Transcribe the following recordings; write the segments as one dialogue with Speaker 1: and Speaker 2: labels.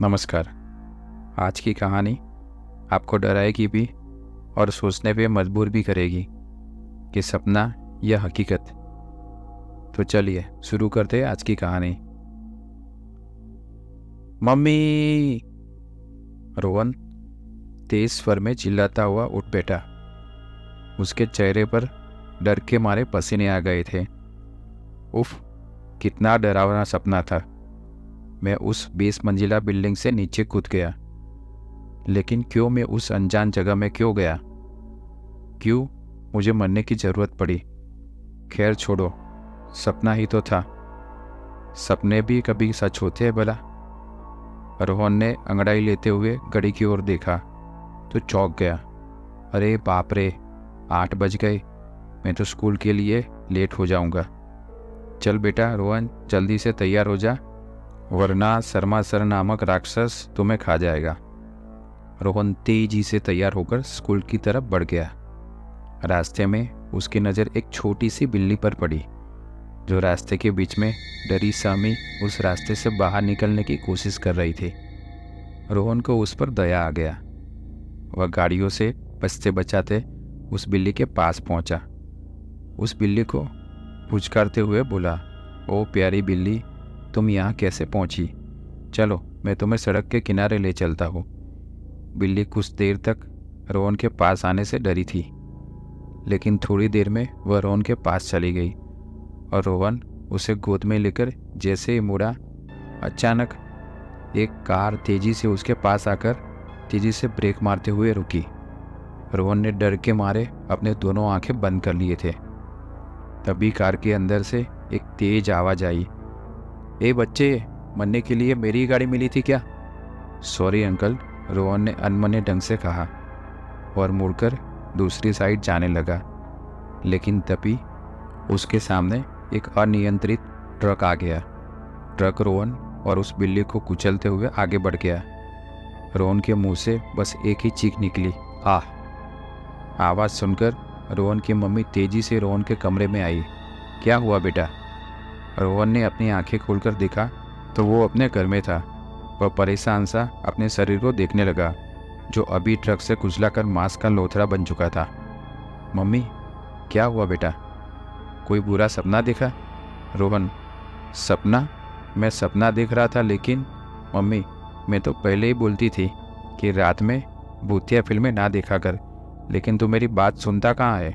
Speaker 1: नमस्कार। आज की कहानी आपको डराएगी भी और सोचने पे मजबूर भी करेगी कि सपना या हकीकत। तो चलिए शुरू करते हैं आज की कहानी। मम्मी! रोहन तेज स्वर में चिल्लाता हुआ उठ बैठा। उसके चेहरे पर डर के मारे पसीने आ गए थे। उफ, कितना डरावना सपना था। मैं उस 20 मंजिला बिल्डिंग से नीचे कूद गया। लेकिन क्यों मैं उस अनजान जगह में क्यों गया? क्यों मुझे मरने की जरूरत पड़ी? खैर छोड़ो, सपना ही तो था। सपने भी कभी सच होते हैं भला? रोहन ने अंगड़ाई लेते हुए घड़ी की ओर देखा तो चौंक गया। अरे बाप रे, 8 बज गए। मैं तो स्कूल के लिए लेट हो जाऊंगा। चल बेटा रोहन, जल्दी से तैयार हो जा, वरना शर्मासर नामक राक्षस तुम्हें खा जाएगा। रोहन तेजी से तैयार होकर स्कूल की तरफ बढ़ गया। रास्ते में उसकी नज़र एक छोटी सी बिल्ली पर पड़ी, जो रास्ते के बीच में डरी सहमी उस रास्ते से बाहर निकलने की कोशिश कर रही थी। रोहन को उस पर दया आ गया। वह गाड़ियों से बचते बचाते उस बिल्ली के पास पहुंचा। उस बिल्ली को पुचकारते हुए बोला, ओ प्यारी बिल्ली, तुम यहाँ कैसे पहुंची? चलो मैं तुम्हें सड़क के किनारे ले चलता हूँ। बिल्ली कुछ देर तक रोहन के पास आने से डरी थी, लेकिन थोड़ी देर में वह रोहन के पास चली गई और रोहन उसे गोद में लेकर जैसे ही मुड़ा, अचानक एक कार तेजी से उसके पास आकर तेजी से ब्रेक मारते हुए रुकी। रोहन ने डर के मारे अपने दोनों आंखें बंद कर लिए थे। तभी कार के अंदर से एक तेज आवाज आई, ए बच्चे, मरने के लिए मेरी ही गाड़ी मिली थी क्या? सॉरी अंकल, रोहन ने अनमने ढंग से कहा और मुड़कर दूसरी साइड जाने लगा। लेकिन तभी उसके सामने एक अनियंत्रित ट्रक आ गया। ट्रक रोहन और उस बिल्ली को कुचलते हुए आगे बढ़ गया। रोहन के मुंह से बस एक ही चीख निकली, आह! आवाज़ सुनकर रोहन की मम्मी तेजी से रोहन के कमरे में आई। क्या हुआ बेटा? रोहन ने अपनी आंखें खोलकर देखा तो वो अपने घर में था। वह परेशान सा अपने शरीर को देखने लगा, जो अभी ट्रक से कुचलाकर मांस का लोथड़ा बन चुका था। मम्मी, क्या हुआ बेटा? कोई बुरा सपना देखा? रोहन, सपना? मैं सपना देख रहा था, लेकिन मम्मी, मैं तो पहले ही बोलती थी कि रात में भूतिया फिल्में ना देखा कर, लेकिन तू मेरी बात सुनता कहाँ है?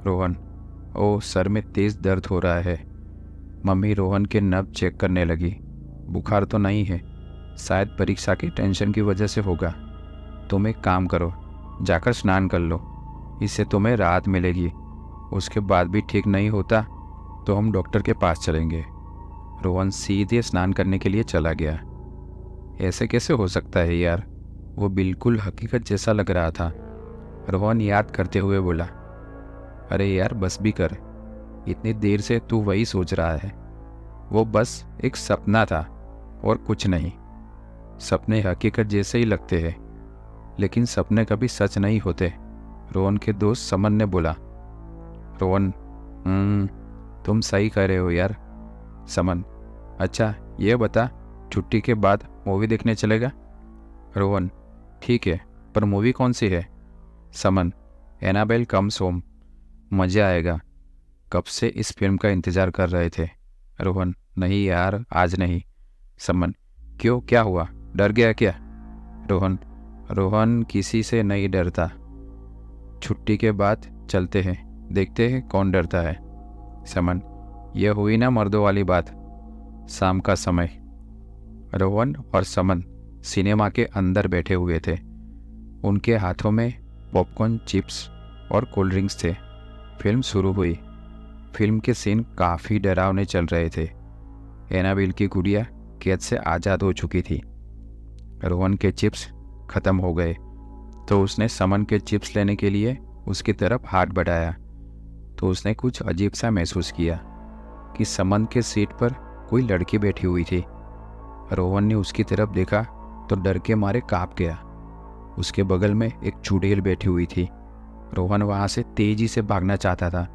Speaker 1: रोहन, ओ सर में तेज दर्द हो रहा है। मम्मी रोहन के नब्ज चेक करने लगी। बुखार तो नहीं है, शायद परीक्षा की टेंशन की वजह से होगा। तुम एक काम करो, जाकर स्नान कर लो, इससे तुम्हें राहत मिलेगी। उसके बाद भी ठीक नहीं होता तो हम डॉक्टर के पास चलेंगे। रोहन सीधे स्नान करने के लिए चला गया। ऐसे कैसे हो सकता है यार? वो बिल्कुल हकीकत जैसा लग रहा था। रोहन याद करते हुए बोला, अरे यार बस भी कर, इतनी देर से तू वही सोच रहा है। वो बस एक सपना था और कुछ नहीं। सपने हकीकत जैसे ही लगते हैं, लेकिन सपने कभी सच नहीं होते, रोहन के दोस्त समन ने बोला। रोहन, तुम सही कह रहे हो यार। समन, अच्छा ये बता, छुट्टी के बाद मूवी देखने चलेगा? रोहन, ठीक है, पर मूवी कौन सी है? समन, एनाबेल कम्स होम, मज़ा आएगा। कब से इस फिल्म का इंतज़ार कर रहे थे। रोहन, नहीं यार, आज नहीं। समन, क्यों, क्या हुआ? डर गया क्या? रोहन किसी से नहीं डरता। छुट्टी के बाद चलते हैं, देखते हैं कौन डरता है। समन, यह हुई ना मर्दों वाली बात। शाम का समय। रोहन और समन सिनेमा के अंदर बैठे हुए थे। उनके हाथों में पॉपकॉर्न, चिप्स और कोल्ड ड्रिंक्स थे। फिल्म शुरू हुई। फिल्म के सीन काफ़ी डरावने चल रहे थे। एनाबेल की गुड़िया कैद से आज़ाद हो चुकी थी। रोहन के चिप्स ख़त्म हो गए तो उसने समन के चिप्स लेने के लिए उसकी तरफ हाथ बढ़ाया तो उसने कुछ अजीब सा महसूस किया कि समन के सीट पर कोई लड़की बैठी हुई थी। रोहन ने उसकी तरफ देखा तो डर के मारे काँप गया। उसके बगल में एक चुड़ैल बैठी हुई थी। रोहन वहाँ से तेज़ी से भागना चाहता था,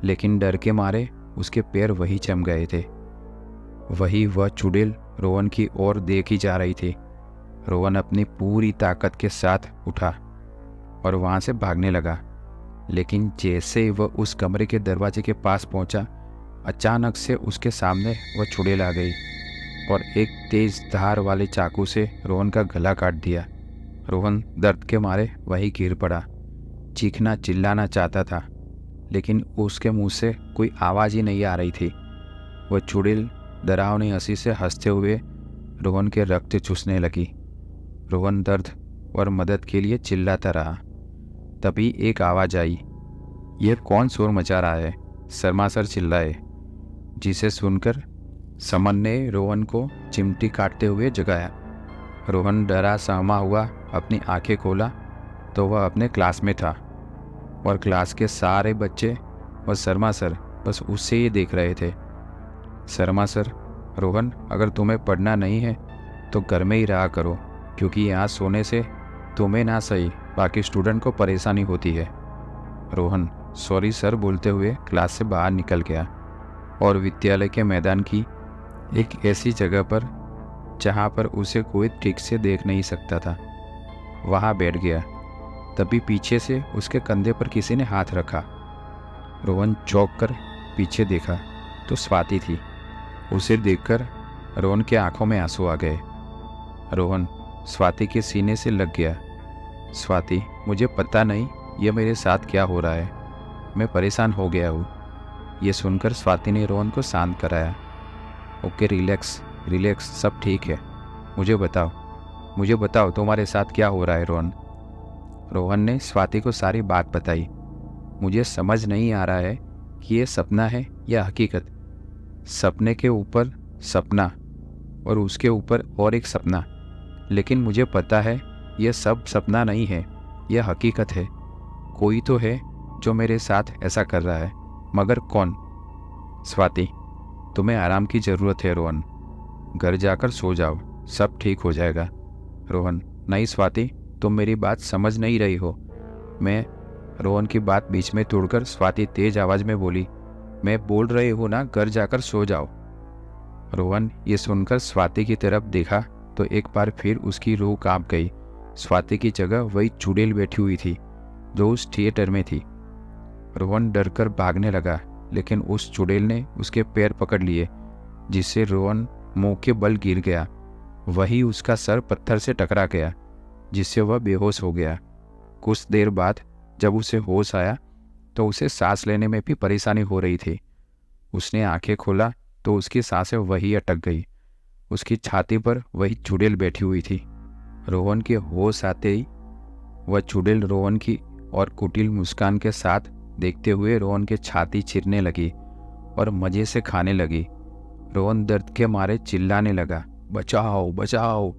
Speaker 1: लेकिन डर के मारे उसके पैर वहीं जम गए थे। वही वह चुड़ैल रोहन की ओर देखी जा रही थी। रोहन अपनी पूरी ताकत के साथ उठा और वहाँ से भागने लगा, लेकिन जैसे ही वह उस कमरे के दरवाजे के पास पहुंचा, अचानक से उसके सामने वह चुड़ैल आ गई और एक तेज धार वाले चाकू से रोहन का गला काट दिया। रोहन दर्द के मारे वहीं गिर पड़ा। चीखना चिल्लाना चाहता था, लेकिन उसके मुंह से कोई आवाज़ ही नहीं आ रही थी। वह चुड़ैल डरावनी हंसी से हंसते हुए रोहन के रक्त चूसने लगी। रोहन दर्द और मदद के लिए चिल्लाता रहा। तभी एक आवाज़ आई। यह कौन शोर मचा रहा है? शर्मा सर चिल्लाए, जिसे सुनकर समन ने रोहन को चिमटी काटते हुए जगाया। रोहन डरा सहमा हुआ अपनी आंखें खोला तो वह अपने क्लास में था और क्लास के सारे बच्चे और शर्मा सर बस उससे ही देख रहे थे। शर्मा सर, रोहन, अगर तुम्हें पढ़ना नहीं है तो घर में ही रहा करो, क्योंकि यहाँ सोने से तुम्हें ना सही बाकी स्टूडेंट को परेशानी होती है। रोहन सॉरी सर बोलते हुए क्लास से बाहर निकल गया और विद्यालय के मैदान की एक ऐसी जगह पर जहाँ पर उसे कोई ठीक से देख नहीं सकता था वहाँ बैठ गया। तभी पीछे से उसके कंधे पर किसी ने हाथ रखा। रोहन चौंक कर पीछे देखा तो स्वाति थी। उसे देखकर रोहन के आंखों में आंसू आ गए। रोहन स्वाति के सीने से लग गया। स्वाति, मुझे पता नहीं यह मेरे साथ क्या हो रहा है, मैं परेशान हो गया हूँ। ये सुनकर स्वाति ने रोहन को शांत कराया। ओके, रिलैक्स रिलैक्स, सब ठीक है। मुझे बताओ तुम्हारे साथ क्या हो रहा है रोहन। रोहन ने स्वाति को सारी बात बताई। मुझे समझ नहीं आ रहा है कि ये सपना है या हकीकत। सपने के ऊपर सपना और उसके ऊपर और एक सपना, लेकिन मुझे पता है यह सब सपना नहीं है, यह हकीकत है। कोई तो है जो मेरे साथ ऐसा कर रहा है, मगर कौन? स्वाति, तुम्हें आराम की ज़रूरत है रोहन, घर जाकर सो जाओ, सब ठीक हो जाएगा। रोहन, नहीं स्वाति, तुम मेरी बात समझ नहीं रही हो। रोहन की बात बीच में तोड़कर स्वाति तेज आवाज़ में बोली, मैं बोल रही हूँ ना, घर जाकर सो जाओ। रोहन ये सुनकर स्वाति की तरफ देखा तो एक बार फिर उसकी रूह कांप गई। स्वाति की जगह वही चुड़ैल बैठी हुई थी जो उस थिएटर में थी। रोहन डरकर भागने लगा, लेकिन उस चुड़ैल ने उसके पैर पकड़ लिए, जिससे रोहन मुंह के बल गिर गया। वही उसका सर पत्थर से टकरा गया, जिससे वह बेहोश हो गया। कुछ देर बाद जब उसे होश आया तो उसे सांस लेने में भी परेशानी हो रही थी। उसने आंखें खोला तो उसकी सांसें वही अटक गई। उसकी छाती पर वही चुड़ैल बैठी हुई थी। रोहन के होश आते ही वह चुड़ैल रोहन की और कुटिल मुस्कान के साथ देखते हुए रोहन के छाती चीरने लगी और मज़े से खाने लगी। रोहन दर्द के मारे चिल्लाने लगा, बचाओ बचाओ,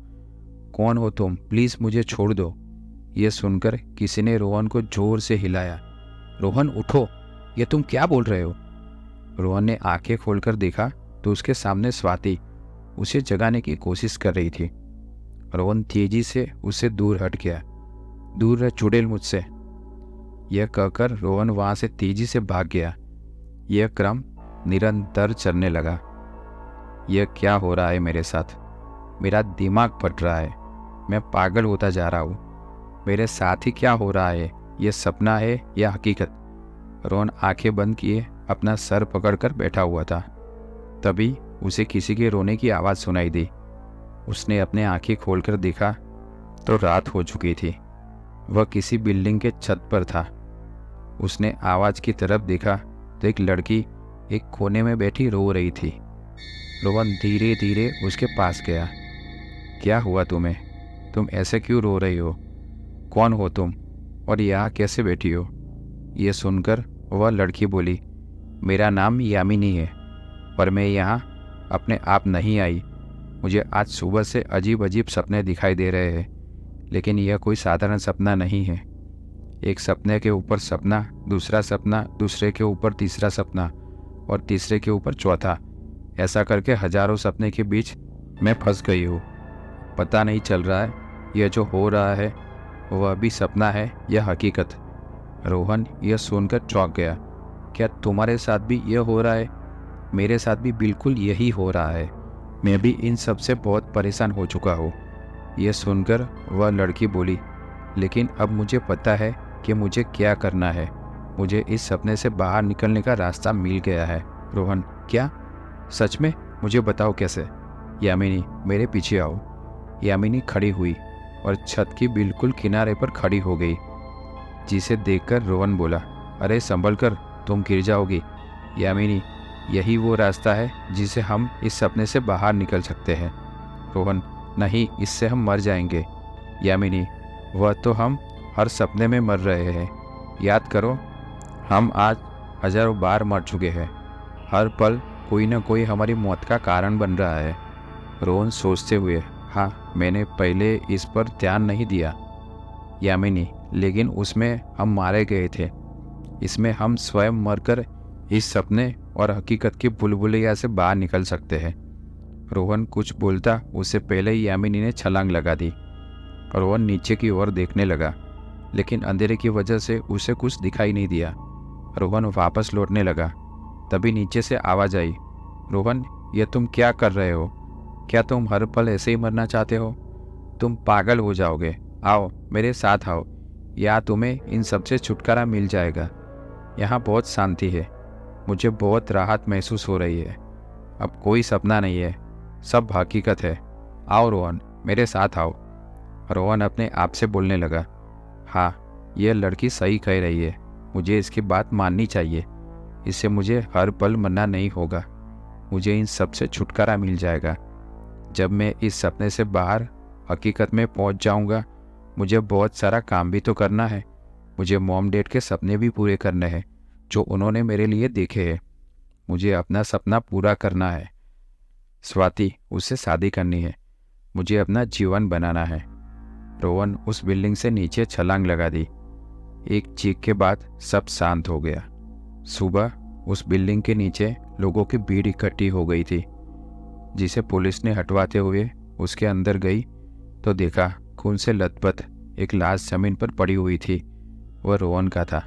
Speaker 1: कौन हो तुम, प्लीज़ मुझे छोड़ दो। यह सुनकर किसी ने रोहन को जोर से हिलाया। रोहन उठो, ये तुम क्या बोल रहे हो? रोहन ने आंखें खोलकर देखा तो उसके सामने स्वाति उसे जगाने की कोशिश कर रही थी। रोहन तेजी से उससे दूर हट गया। दूर रह चुड़ैल मुझसे, यह कहकर रोहन वहां से तेजी से भाग गया। यह क्रम निरंतर चलने लगा। यह क्या हो रहा है मेरे साथ? मेरा दिमाग फट रहा है, मैं पागल होता जा रहा हूँ। मेरे साथ ही क्या हो रहा है? यह सपना है या हकीकत? रोहन आंखें बंद किए अपना सर पकड़कर बैठा हुआ था। तभी उसे किसी के रोने की आवाज़ सुनाई दी। उसने अपने आंखें खोलकर देखा तो रात हो चुकी थी। वह किसी बिल्डिंग के छत पर था। उसने आवाज़ की तरफ देखा तो एक लड़की एक कोने में बैठी रो रही थी। रोहन धीरे धीरे उसके पास गया। क्या हुआ तुम्हें? तुम ऐसे क्यों रो रही हो? कौन हो तुम और यहाँ कैसे बैठी हो? ये सुनकर वह लड़की बोली, मेरा नाम यामिनी है पर मैं यहाँ अपने आप नहीं आई। मुझे आज सुबह से अजीब अजीब सपने दिखाई दे रहे हैं, लेकिन यह कोई साधारण सपना नहीं है। एक सपने के ऊपर सपना, दूसरा सपना, दूसरे के ऊपर तीसरा सपना और तीसरे के ऊपर चौथा। ऐसा करके हजारों सपने के बीच मैं फंस गई हूँ। पता नहीं चल रहा है यह जो हो रहा है वह भी सपना है या हकीकत। रोहन यह सुनकर चौंक गया। क्या तुम्हारे साथ भी यह हो रहा है? मेरे साथ भी बिल्कुल यही हो रहा है। मैं भी इन सब से बहुत परेशान हो चुका हूँ। यह सुनकर वह लड़की बोली, लेकिन अब मुझे पता है कि मुझे क्या करना है। मुझे इस सपने से बाहर निकलने का रास्ता मिल गया है। रोहन, क्या? सच में? मुझे बताओ कैसे। यामिनी, मेरे पीछे आओ। यामिनी खड़ी हुई और छत की बिल्कुल किनारे पर खड़ी हो गई, जिसे देखकर रोहन बोला, अरे संभल कर, तुम गिर जाओगी। यामिनी, यही वो रास्ता है जिसे हम इस सपने से बाहर निकल सकते हैं। रोहन, नहीं, इससे हम मर जाएंगे। यामिनी, वह तो हम हर सपने में मर रहे हैं। याद करो, हम आज हजारों बार मर चुके हैं। हर पल कोई ना कोई हमारी मौत का कारण बन रहा है। रोहन सोचते हुए, हाँ, मैंने पहले इस पर ध्यान नहीं दिया। यामिनी, लेकिन उसमें हम मारे गए थे। इसमें हम स्वयं मरकर इस सपने और हकीकत की भूलभुलैया से बाहर निकल सकते हैं। रोहन कुछ बोलता उससे पहले ही यामिनी ने छलांग लगा दी। रोहन नीचे की ओर देखने लगा, लेकिन अंधेरे की वजह से उसे कुछ दिखाई नहीं दिया। रोहन वापस लौटने लगा। तभी नीचे से आवाज़ आई, रोहन, ये तुम क्या कर रहे हो? क्या तुम हर पल ऐसे ही मरना चाहते हो? तुम पागल हो जाओगे। आओ, मेरे साथ आओ, या तुम्हें इन सब से छुटकारा मिल जाएगा। यहाँ बहुत शांति है। मुझे बहुत राहत महसूस हो रही है। अब कोई सपना नहीं है, सब हकीकत है। आओ रोहन, मेरे साथ आओ। रोहन अपने आप से बोलने लगा, हाँ, यह लड़की सही कह रही है। मुझे इसकी बात माननी चाहिए। इससे मुझे हर पल मरना नहीं होगा। मुझे इन सब से छुटकारा मिल जाएगा। जब मैं इस सपने से बाहर हकीकत में पहुंच जाऊंगा, मुझे बहुत सारा काम भी तो करना है। मुझे मॉम डैड के सपने भी पूरे करने हैं जो उन्होंने मेरे लिए देखे हैं। मुझे अपना सपना पूरा करना है। स्वाति, उससे शादी करनी है। मुझे अपना जीवन बनाना है। रोहन उस बिल्डिंग से नीचे छलांग लगा दी। एक चीख के बाद सब शांत हो गया। सुबह उस बिल्डिंग के नीचे लोगों की भीड़ इकट्ठी हो गई थी, जिसे पुलिस ने हटवाते हुए उसके अंदर गई तो देखा खून से लथपथ एक लाश जमीन पर पड़ी हुई थी। वह रोहन का था।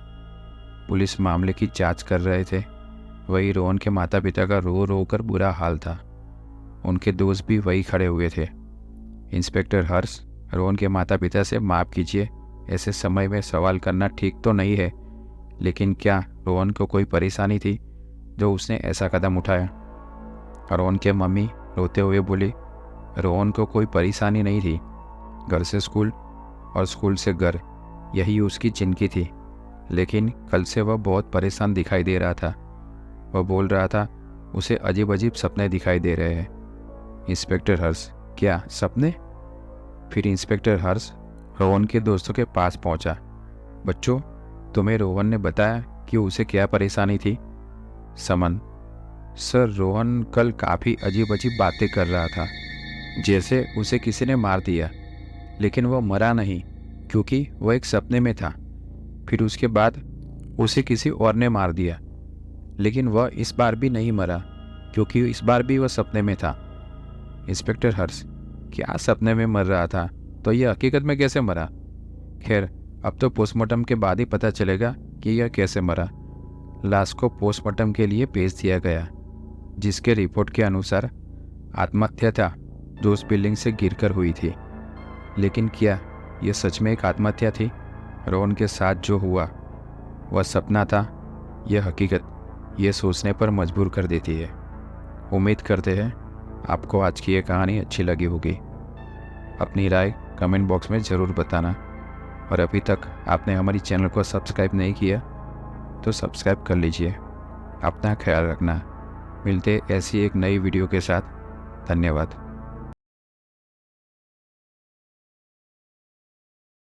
Speaker 1: पुलिस मामले की जांच कर रहे थे। वही रोहन के माता पिता का रो रो कर बुरा हाल था। उनके दोस्त भी वही खड़े हुए थे। इंस्पेक्टर हर्ष, रोहन के माता पिता से माफ़ कीजिए, ऐसे समय में सवाल करना ठीक तो नहीं है, लेकिन क्या रोहन को कोई परेशानी थी जो उसने ऐसा कदम उठाया? रोहन के मम्मी रोते हुए बोली, रोहन को कोई परेशानी नहीं थी। घर से स्कूल और स्कूल से घर, यही उसकी जिंदगी थी। लेकिन कल से वह बहुत परेशान दिखाई दे रहा था। वह बोल रहा था उसे अजीब अजीब सपने दिखाई दे रहे हैं। इंस्पेक्टर हर्ष, क्या सपने? फिर इंस्पेक्टर हर्ष रोहन के दोस्तों के पास पहुंचा। बच्चों, तुम्हें रोहन ने बताया कि उसे क्या परेशानी थी? समन, सर, रोहन कल काफ़ी अजीब अजीब बातें कर रहा था, जैसे उसे किसी ने मार दिया, लेकिन वह मरा नहीं क्योंकि वह एक सपने में था। फिर उसके बाद उसे किसी और ने मार दिया, लेकिन वह इस बार भी नहीं मरा क्योंकि इस बार भी वह सपने में था। इंस्पेक्टर हर्ष, क्या सपने में मर रहा था तो यह हकीकत में कैसे मरा? खैर, अब तो पोस्टमार्टम के बाद ही पता चलेगा कि यह कैसे मरा। लाश को पोस्टमार्टम के लिए भेज दिया गया, जिसके रिपोर्ट के अनुसार आत्महत्या था जो उस बिल्डिंग से गिरकर हुई थी। लेकिन क्या यह सच में एक आत्महत्या थी? रोहन के साथ जो हुआ वह सपना था, यह हकीकत ये सोचने पर मजबूर कर देती है। उम्मीद करते हैं आपको आज की ये कहानी अच्छी लगी होगी। अपनी राय कमेंट बॉक्स में ज़रूर बताना, और अभी तक आपने हमारी चैनल को सब्सक्राइब नहीं किया तो सब्सक्राइब कर लीजिए। अपना ख्याल रखना। मिलते ऐसी एक नई वीडियो के साथ। धन्यवाद।